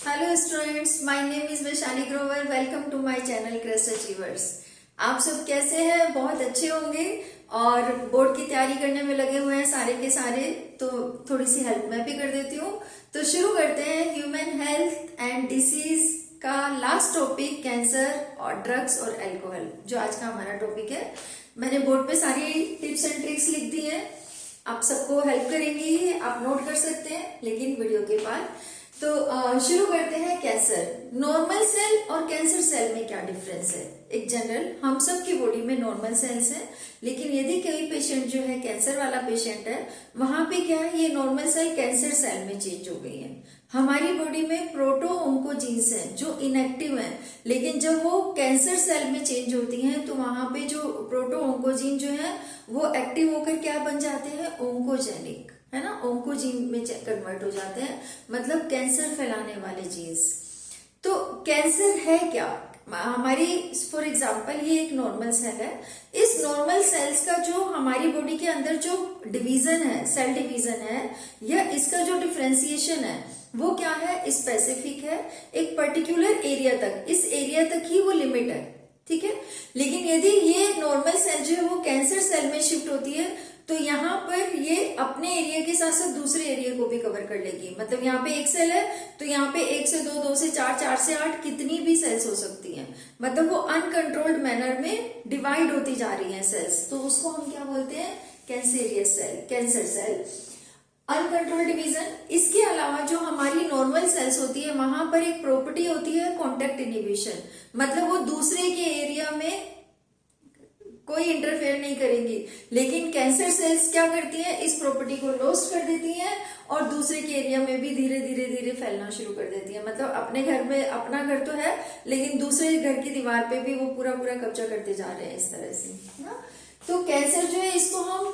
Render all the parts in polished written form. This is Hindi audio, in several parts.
Hello students, my name is Vaishali Grover. Welcome to my channel crest achievers. आप सब कैसे हैं? बहुत अच्छे होंगे और बोर्ड की तैयारी करने में लगे हुए हैं सारे के सारे। तो थोड़ी सी हेल्प मैं भी कर देती हूँ। तो शुरू करते हैं ह्यूमन हेल्थ एंड डिसीज का लास्ट टॉपिक, कैंसर और ड्रग्स और अल्कोहल, जो आज का हमारा टॉपिक है। मैंने बोर्ड पे सारी टिप्स एंड ट्रिक्स लिख दी है, आप सबको हेल्प करेंगी, आप नोट कर सकते हैं लेकिन वीडियो के बाद। तो शुरू करते हैं। कैंसर, नॉर्मल सेल और कैंसर सेल में क्या डिफरेंस है? एक जनरल, हम सब की बॉडी में नॉर्मल सेल्स हैं, लेकिन यदि कोई पेशेंट जो है कैंसर वाला पेशेंट है, वहां पे क्या है, ये नॉर्मल सेल कैंसर सेल में चेंज हो गई है। हमारी बॉडी में प्रोटो ओंकोजीन्स हैं जो इनएक्टिव हैं, लेकिन जब वो कैंसर सेल में चेंज होती हैं तो वहां पे जो प्रोटो ओंकोजीन जो है वो एक्टिव होकर क्या बन जाते हैं, ओंकोजेनिक, है ना, ओंकोजीन में कन्वर्ट हो जाते हैं, मतलब कैंसर फैलाने वाले जीन्स। तो कैंसर है क्या? हमारी फॉर एग्जांपल ये एक नॉर्मल सेल है। इस नॉर्मल सेल्स का जो हमारी बॉडी के अंदर जो डिवीजन है, सेल डिवीजन है, या इसका जो डिफ्रेंसिएशन है वो क्या है, स्पेसिफिक है, एक पर्टिकुलर एरिया तक, इस एरिया तक ही वो लिमिट है, ठीक है। लेकिन यदि ये नॉर्मल सेल जो है वो कैंसर सेल में शिफ्ट होती है तो यहाँ पर ये अपने एरिया के साथ साथ दूसरे एरिया को भी कवर कर लेगी। मतलब यहाँ पे एक सेल है तो यहाँ पे 1 से 2, 2 से 4, 4 से 8, कितनी भी सेल्स हो सकती हैं। मतलब वो अनकंट्रोल्ड मैनर में डिवाइड होती जा रही हैं सेल्स, तो उसको हम क्या बोलते हैं, cancerous cell, cancer cell, uncontrolled division. इसके अलावा जो हमारी नॉर्मल सेल्स होती है वहां पर एक प्रॉपर्टी होती है कॉन्टेक्ट इनिबिशन, मतलब वो दूसरे के एरिया में कोई इंटरफेयर नहीं करेंगी। लेकिन कैंसर सेल्स क्या करती हैं, इस प्रॉपर्टी को लॉस्ट कर देती हैं और दूसरे के एरिया में भी धीरे धीरे धीरे फैलना शुरू कर देती है। मतलब अपने घर में, अपना घर तो है लेकिन दूसरे घर की दीवार पे भी वो पूरा पूरा कब्जा करते जा रहे हैं इस तरह से ना। तो कैंसर जो है इसको हम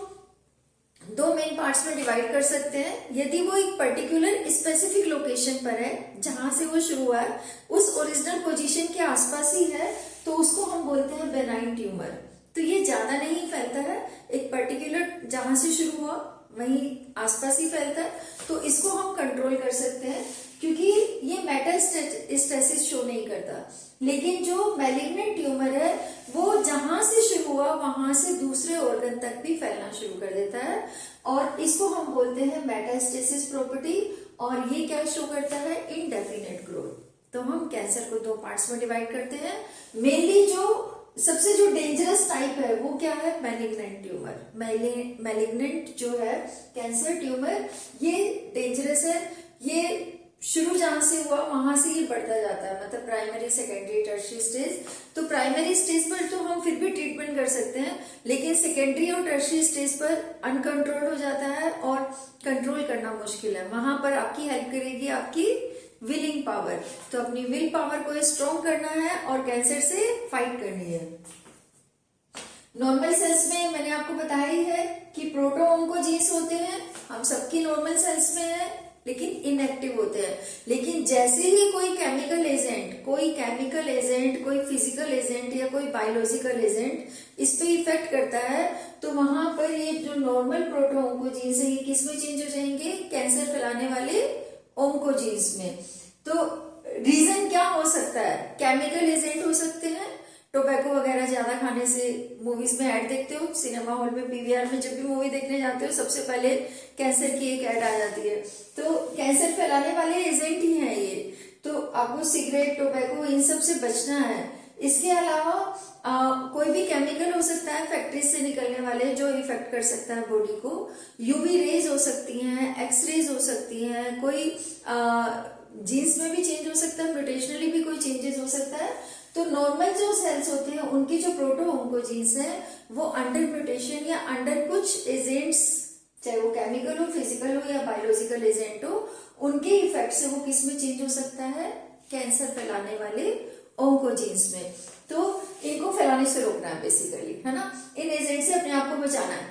2 मेन पार्ट्स में डिवाइड कर सकते हैं। यदि वो एक पर्टिकुलर स्पेसिफिक लोकेशन पर है, जहां से वो शुरू हुआ है उस ओरिजिनल पोजीशन के आसपास ही है, तो उसको हम बोलते हैं बेनाइन ट्यूमर। तो ये ज्यादा नहीं फैलता है, एक पर्टिकुलर जहां से शुरू हुआ वहीं आसपास ही फैलता है, तो इसको हम कंट्रोल कर सकते हैं क्योंकि ये मेटास्टेसिस शो नहीं करता। लेकिन जो मैलिग्नेंट ट्यूमर है वो जहां से शुरू हुआ वहां से दूसरे ऑर्गन तक भी फैलना शुरू कर देता है, और इसको हम बोलते हैं मेटास्टेसिस प्रॉपर्टी। और ये क्या शो करता है, इनडेफिनेट ग्रोथ। तो हम कैंसर को 2 पार्ट्स में डिवाइड करते हैं। मेनली जो सबसे जो डेंजरस टाइप है वो क्या है, मैलिग्नेंट ट्यूमर। मैलिग्नेंट जो है कैंसर ट्यूमर, ये डेंजरस है। ये शुरू जहां से हुआ वहां से ही बढ़ता जाता है, मतलब प्राइमरी, सेकेंडरी, टर्शियरी स्टेज। तो प्राइमरी स्टेज पर तो हम फिर भी ट्रीटमेंट कर सकते हैं, लेकिन सेकेंडरी और टर्शियरी स्टेज पर अनकंट्रोल हो जाता है और कंट्रोल करना मुश्किल है। वहां पर आपकी हेल्प करेगी आपकी विलिंग पावर। तो अपनी विल पावर को स्ट्रॉन्ग करना है और कैंसर से फाइट करनी है। नॉर्मल सेल्स में मैंने आपको बताया ही है कि प्रोटो ओंकोजीन्स होते हैं, हम सबकी नॉर्मल सेल्स में है लेकिन इनएक्टिव होते हैं। लेकिन जैसे ही कोई केमिकल एजेंट, कोई फिजिकल एजेंट या कोई बायोलॉजिकल एजेंट इस पे इफेक्ट करता है, तो वहां पर ये जो नॉर्मल प्रोटो ओंकोजीन्स है ये किस में चेंज हो जाएंगे, कैंसर फैलाने वाले ओंकोजीन्स में। तो रीजन क्या हो सकता है, केमिकल एजेंट हो सकते हैं, टोबैको वगैरह ज्यादा खाने से। मूवीज में ऐड देखते हो, सिनेमा हॉल में, पीवीआर में जब भी मूवी देखने जाते हो सबसे पहले कैंसर की एक ऐड आ जाती है, तो कैंसर फैलाने वाले एजेंट ही हैं ये। तो आपको सिगरेट, टोबैको इन सब से बचना है। इसके अलावा कोई भी केमिकल हो सकता है फैक्ट्री से निकलने वाले जो इफेक्ट कर सकता है बॉडी को। यूवी रेज हो सकती हैं, एक्सरेज हो सकती हैं, कोई जीन्स में भी चेंज हो सकता है, म्यूटेशनली भी कोई चेंजेस हो सकता है। तो नॉर्मल जो सेल्स होते हैं उनकी जो प्रोटो ओंकोजीन्स हैं वो अंडर म्यूटेशन या अंडर कुछ एजेंट्स, चाहे वो केमिकल हो, फिजिकल हो या बायोलॉजिकल एजेंट हो, उनके इफेक्ट से वो किस में चेंज हो सकता है, कैंसर फैलाने वाले ओंकोजीन्स में। तो इनको फैलाने से रोकना है बेसिकली, है ना, इन एजेंट से अपने आप को बचाना है।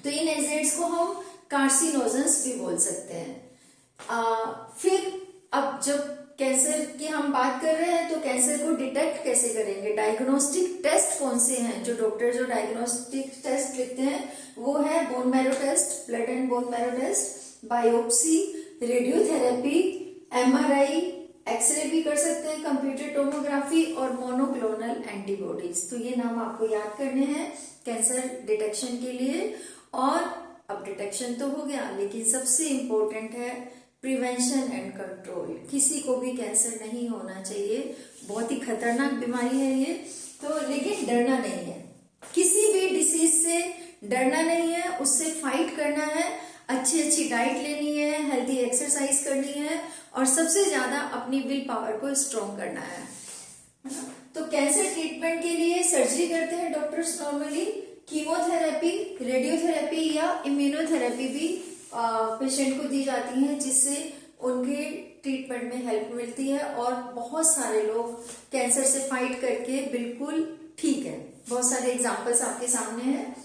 तो इन एजेंट्स को हम कार्सिनोजेंस भी बोल सकते हैं। फिर अब जब कैंसर की हम बात कर रहे हैं तो कैंसर को डिटेक्ट कैसे करेंगे, डायग्नोस्टिक टेस्ट कौन से हैं, जो डॉक्टर जो डायग्नोस्टिक टेस्ट लिखते हैं वो है bone marrow test, blood and bone marrow test, biopsy, radiotherapy, MRI, x ray भी कर सकते हैं, कंप्यूटर टोमोग्राफी और मोनोक्लोनल एंटीबॉडीज। तो ये नाम आपको याद करने हैं कैंसर डिटेक्शन के लिए। और अब डिटेक्शन तो हो गया, लेकिन सबसे इम्पोर्टेंट है प्रिवेंशन एंड कंट्रोल। किसी को भी कैंसर नहीं होना चाहिए, बहुत ही खतरनाक बीमारी है ये। तो लेकिन डरना नहीं है, किसी भी डिसीज से डरना नहीं है, उससे फाइट करना है, अच्छी अच्छी डाइट लेनी है, हेल्थी एक्सरसाइज करनी है और सबसे ज्यादा अपनी विल पावर को स्ट्रॉन्ग करना है ना। तो कैंसर ट्रीटमेंट के लिए सर्जरी करते हैं डॉक्टर्स नॉर्मली। कीमोथेरेपी, रेडियोथेरेपी या इम्यूनोथेरेपी भी पेशेंट को दी जाती है, जिससे उनके ट्रीटमेंट में हेल्प मिलती है और बहुत सारे लोग कैंसर से फाइट करके बिल्कुल ठीक है। बहुत सारे एग्जांपल्स आपके सामने हैं।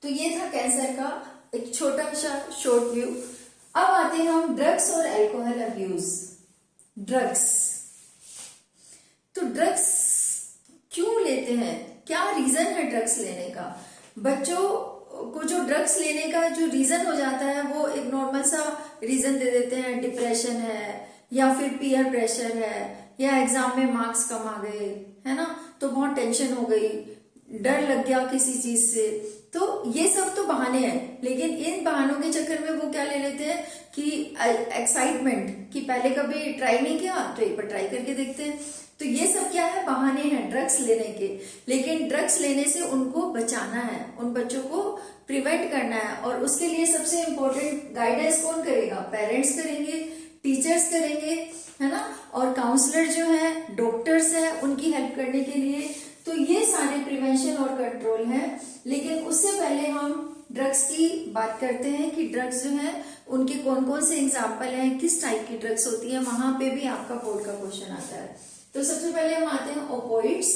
तो ये था कैंसर का एक छोटा सा शॉर्ट व्यू। अब आते हैं हम ड्रग्स और अल्कोहल अब्यूज। ड्रग्स, तो ड्रग्स क्यों लेते हैं, क्या रीजन है ड्रग्स लेने का? बच्चों को जो ड्रग्स लेने का जो रीजन हो जाता है वो एक नॉर्मल सा रीजन दे देते हैं, डिप्रेशन है या फिर पीयर प्रेशर है या एग्जाम में मार्क्स कम आ गए, है ना, तो बहुत टेंशन हो गई, डर लग गया किसी चीज से। तो ये सब तो बहाने हैं, लेकिन इन बहानों के चक्कर में वो क्या ले लेते हैं कि एक्साइटमेंट, कि पहले कभी ट्राई नहीं किया तो एक बार ट्राई करके देखते हैं। तो ये सब क्या है, बहाने हैं ड्रग्स लेने के। लेकिन ड्रग्स लेने से उनको बचाना है, उन बच्चों को प्रिवेंट करना है, और उसके लिए सबसे इम्पोर्टेंट गाइडेंस कौन करेगा? पेरेंट्स करेंगे, टीचर्स करेंगे, है ना, और काउंसलर जो है, डॉक्टर्स है, उनकी हेल्प करने के लिए। तो ये सारे प्रिवेंशन और कंट्रोल है। लेकिन उससे पहले हम ड्रग्स की बात करते हैं कि ड्रग्स जो है उनके कौन कौन से एग्जाम्पल हैं, किस टाइप की ड्रग्स होती है, वहां पे भी आपका बोर्ड का क्वेश्चन आता है। तो सबसे पहले हम आते हैं ओपोइड्स।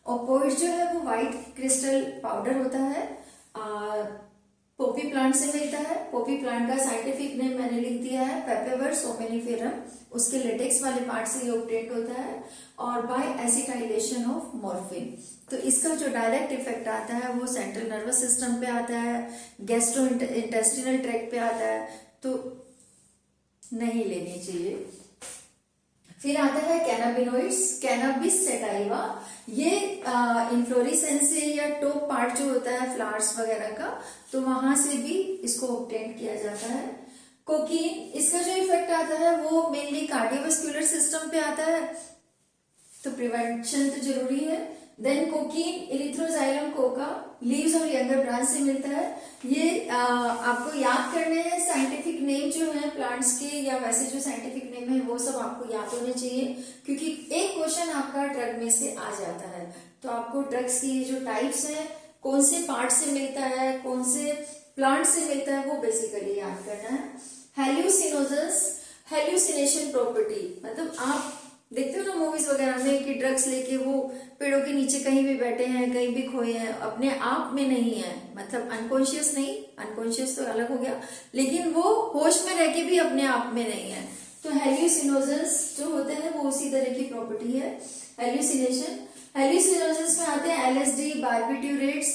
ओपोइड्स जो है वो व्हाइट क्रिस्टल पाउडर होता है, पोपी प्लांट से मिलता है। पोपी प्लांट का साइंटिफिक नेम मैंने लिख दिया है, पेपेवर सोमेनिफेरम। उसके लेटेक्स वाले पार्ट से ये ऑब्टेन्ड होता है, और बाय एसिटाइलेशन ऑफ मॉर्फिन। तो इसका जो डायरेक्ट इफेक्ट आता है वो सेंट्रल नर्वस सिस्टम पे आता है, गैस्ट्रो इंटेस्टिनल ट्रैक्ट पे आता है, तो नहीं लेनी चाहिए। फिर आता है कैनाबिनोइड्स, कैनाबिस सैटाइवा। ये इन्फ्लोरेसेंस से या टॉप पार्ट जो होता है फ्लावर्स वगैरह का, तो वहां से भी इसको ऑब्टेन किया जाता है। कोकीन, इसका जो इफेक्ट आता है वो मेनली कार्डियोवास्कुलर सिस्टम पे आता है, तो प्रिवेंशन तो जरूरी है। Then cocaine, erythroxylum coca, leaves और यंगर ब्रांच से मिलता है। ये आपको याद करने हैं, साइंटिफिक नेम जो है प्लांट्स के या वैसे जो साइंटिफिक नेम है वो सब आपको याद होने चाहिए, क्योंकि एक क्वेश्चन आपका ड्रग में से आ जाता है। तो आपको ड्रग्स की जो टाइप्स हैं, कौन से पार्ट से मिलता है, कौन से प्लांट से मिलता है, वो बेसिकली याद करना है। हेल्यूसिनोजेंस, हेल्यूसिनेशन प्रॉपर्टी, मतलब आप देखते हो ना मूवीज वगैरह में कि ड्रग्स लेके वो पेड़ों के नीचे कहीं भी बैठे हैं, कहीं भी खोए हैं, अपने आप में नहीं है, मतलब अनकॉन्शियस नहीं, अनकॉन्शियस तो अलग हो गया, लेकिन वो होश में रह के भी अपने आप में नहीं है। तो हेल्यूसिनोजेंस जो होते हैं वो उसी तरह की प्रॉपर्टी है, हेल्यूसिनेशन। हेल्यूसिनोजेंस में आते हैं एलएसडी, बार्बिट्यूरेट्स।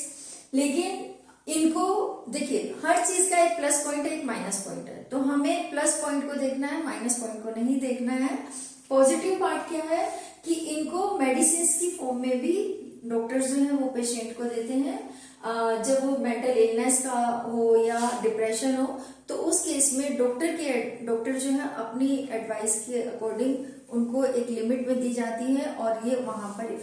लेकिन इनको देखिए, हर चीज का एक प्लस पॉइंट है, एक माइनस पॉइंट है, तो हमें प्लस पॉइंट को देखना है, माइनस पॉइंट को नहीं देखना है। पॉजिटिव पार्ट क्या है कि इनको मेडिसिन की फॉर्म में भी डॉक्टर्स जो है वो पेशेंट को देते हैं, जब वो मेंटल इलनेस का हो या डिप्रेशन हो, तो उस केस में डॉक्टर जो है अपनी एडवाइस के अकॉर्डिंग उनको एक लिमिट में दी जाती है और ये वहां पर